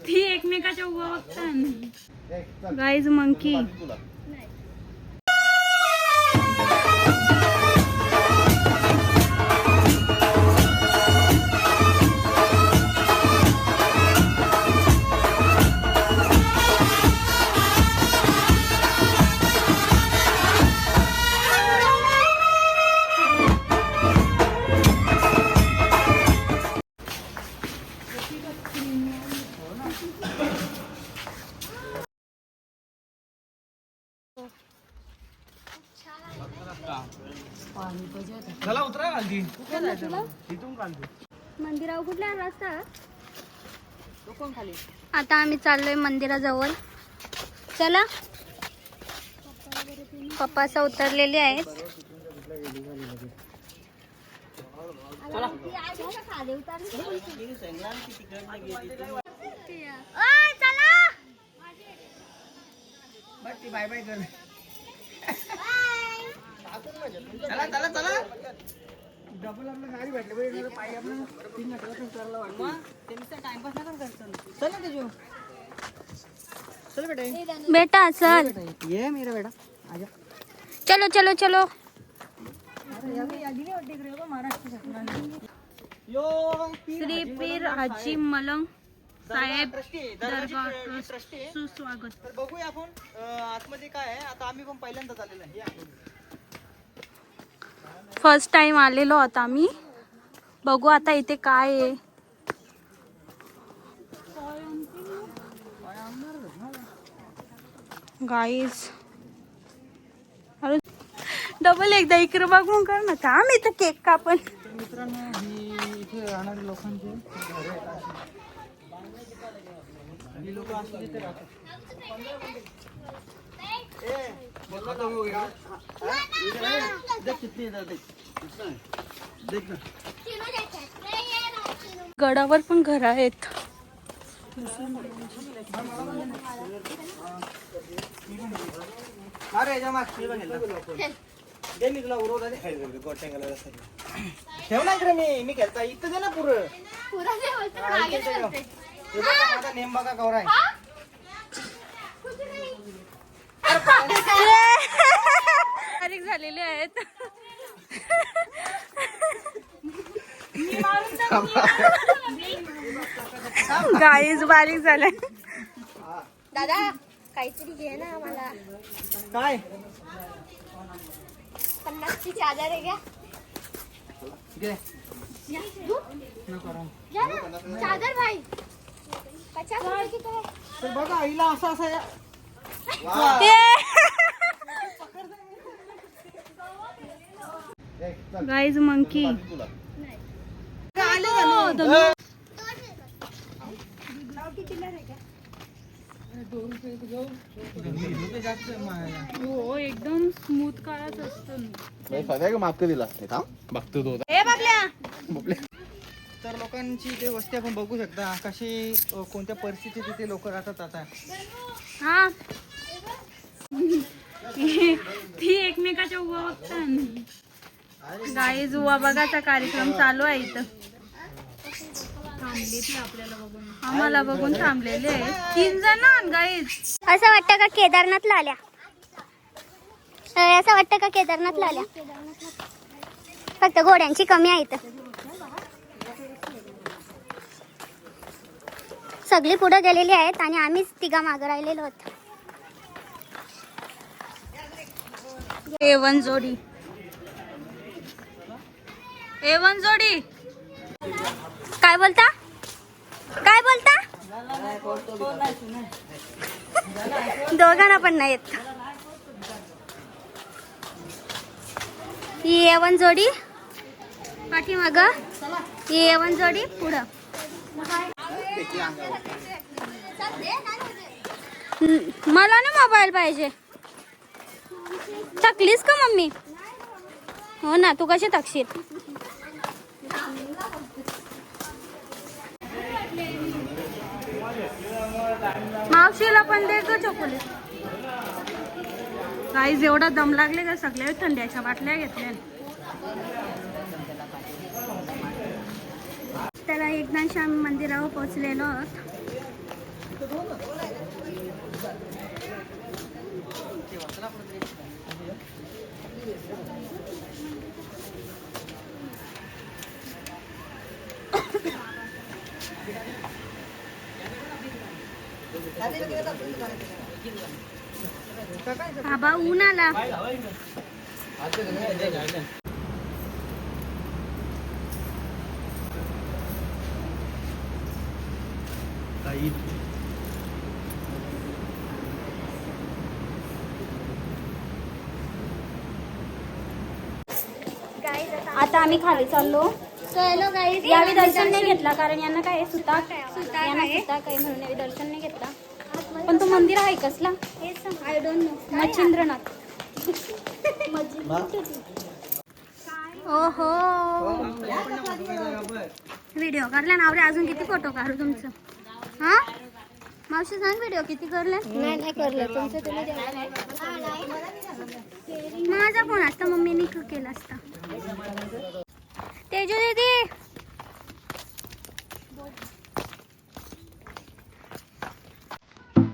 ती एकमेकाच्या उभा बघतात गाईज मंकी. चला उतरा खाली. इथून खाली मंदिरावर कुठला रस्ता खाली. आता आम्ही चाललोय मंदिराजवळ. चला पप्पा असं उतरलेले आहेत. बाय बाय कर. चला चला चला. डबल आपलं गाडी भेटली पाहिजे आपण 3 घंटे करायला वाटतं. त्यांचा टाइमपास नाही करायचं. चल ना तेजू. चल बेटा. बेटा चल. ये मेरा बेटा आजा. चलो चलो चलो. श्री पीर हाजी मलंग साहेब दरगाह सुस्वागत. तर बघूया आपण आतमध्ये काय आहे. आता आम्ही पण पहिल्यांदाच आलेलो आहे. फर्स्ट टाइम आलेलो आता आम्ही. बघू आता इथे काय आहे. गाईज अरे डबल एकदा इकडे बघून कर ना. का मी तर केक कापण. मित्रांनो ही इथे राहणारे लोकांचे घरे आहेत. ही लोक असले तिथे राहतात. गडावर पण घर आहेत. ठेव ना इकडे. मी खेळता इथं दे ना पुरं. माझा नेम बघा कवरा आहे. बारीक झालेले आहेत. गाईज बारीक झाले. दादा काहीतरी घे ना आम्हाला. काय 50ची चादर आहे. घे. चादर भाई तर बघा आईला असं असं. Guys monkey. हो एकदम स्मूथ काळाच असतो. माप दिला बघतो तो. तर लोकांची ते वस्ती आपण बघू शकता कशी कोणत्या परिस्थितीत तिथे लोक राहतात. आता हा ती एकमेकाच्या उभा बघतात. गाईज उभा बघाचा कार्यक्रम चालू आहे इथं. आम्हाला बघून थांबलेले 3 जण गाईज. असं वाटतं का केदारनाथला आल्या. असं वाटतं का केदारनाथला आल्या. फक्त घोड्यांची कमी आहे इथं. सगळी पुढे गेलेली आहेत आणि आम्हीच तिघा मागं राहिलेलो होतो. A1 जोडी. A1 जोडी. काय बोलता काय बोलता. दोघांना पण नाही येत. ही A1 जोडी पाठीमाग. ही A1 जोडी पुढं. मला ना मोबाईल पाहिजे. थकलीस का मम्मी. हो ना तू कशी थकशील. मावशीला पण दे ग चॉकलेट. गाईज एवढा दम लागले का सगळ्या थंड्याच्या बाटल्या घेतल्या. त्याला एकदा आम्ही मंदिरावर पोहोचलेलो आहोत. बाबा ऊन आला. आता आम्ही खाली चाललो. चलो गाईज, यावेळी दर्शन नाही घेतला कारण यांना काय सुता काय म्हणून यावेळी दर्शन नाही घेतला. पण तो मंदिर आहे कसला? I don't know. मच्छिंद्रनाथ. ओहो, व्हिडिओ काढला ना आवडे. अजून किती फोटो काढू तुमचं? हा मावशी सांग, व्हिडिओ किती करले? नाही करलं तुमचं तुम्ही द्या. माझा फोन असता मम्मीने केला असता. तेजू दीदी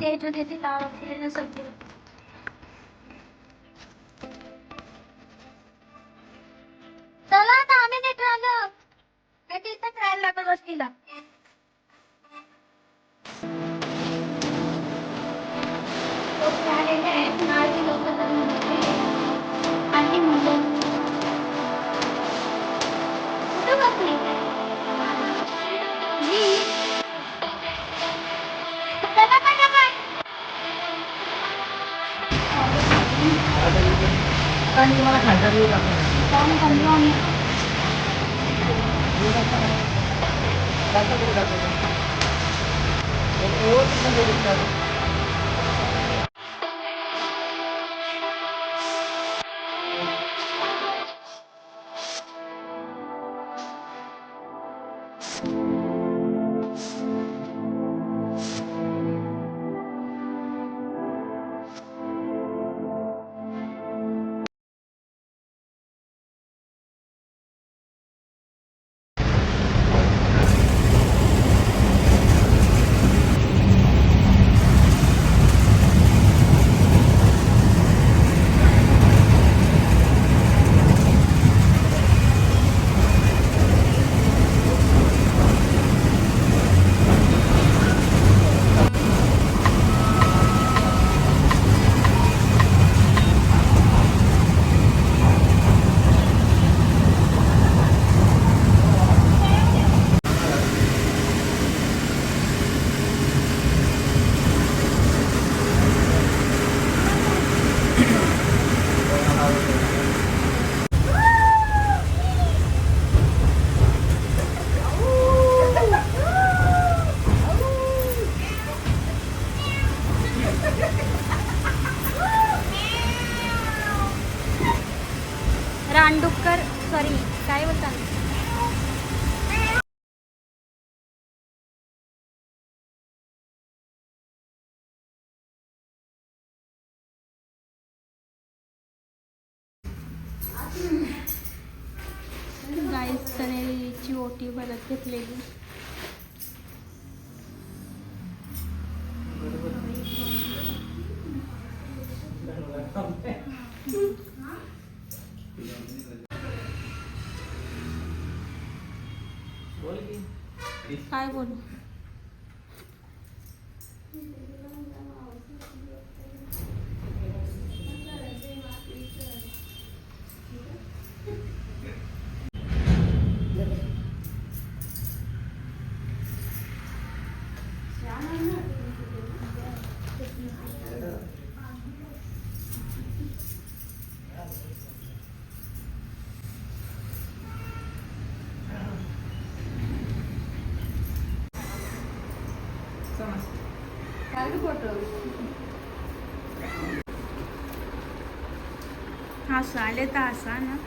तेजू दीदी लावते सगळे. चला आता आम्ही नाही राहिलं तिथंच राहायला लागत वस्तीला. आणि मुलं कुठं बसली? चला पटापट. रानडुक्कर सॉरी काय बोलतात. गाईस कनेरीची ओटी भरत घेतलेली. काय बोलू? हसा आले तर हसा ना.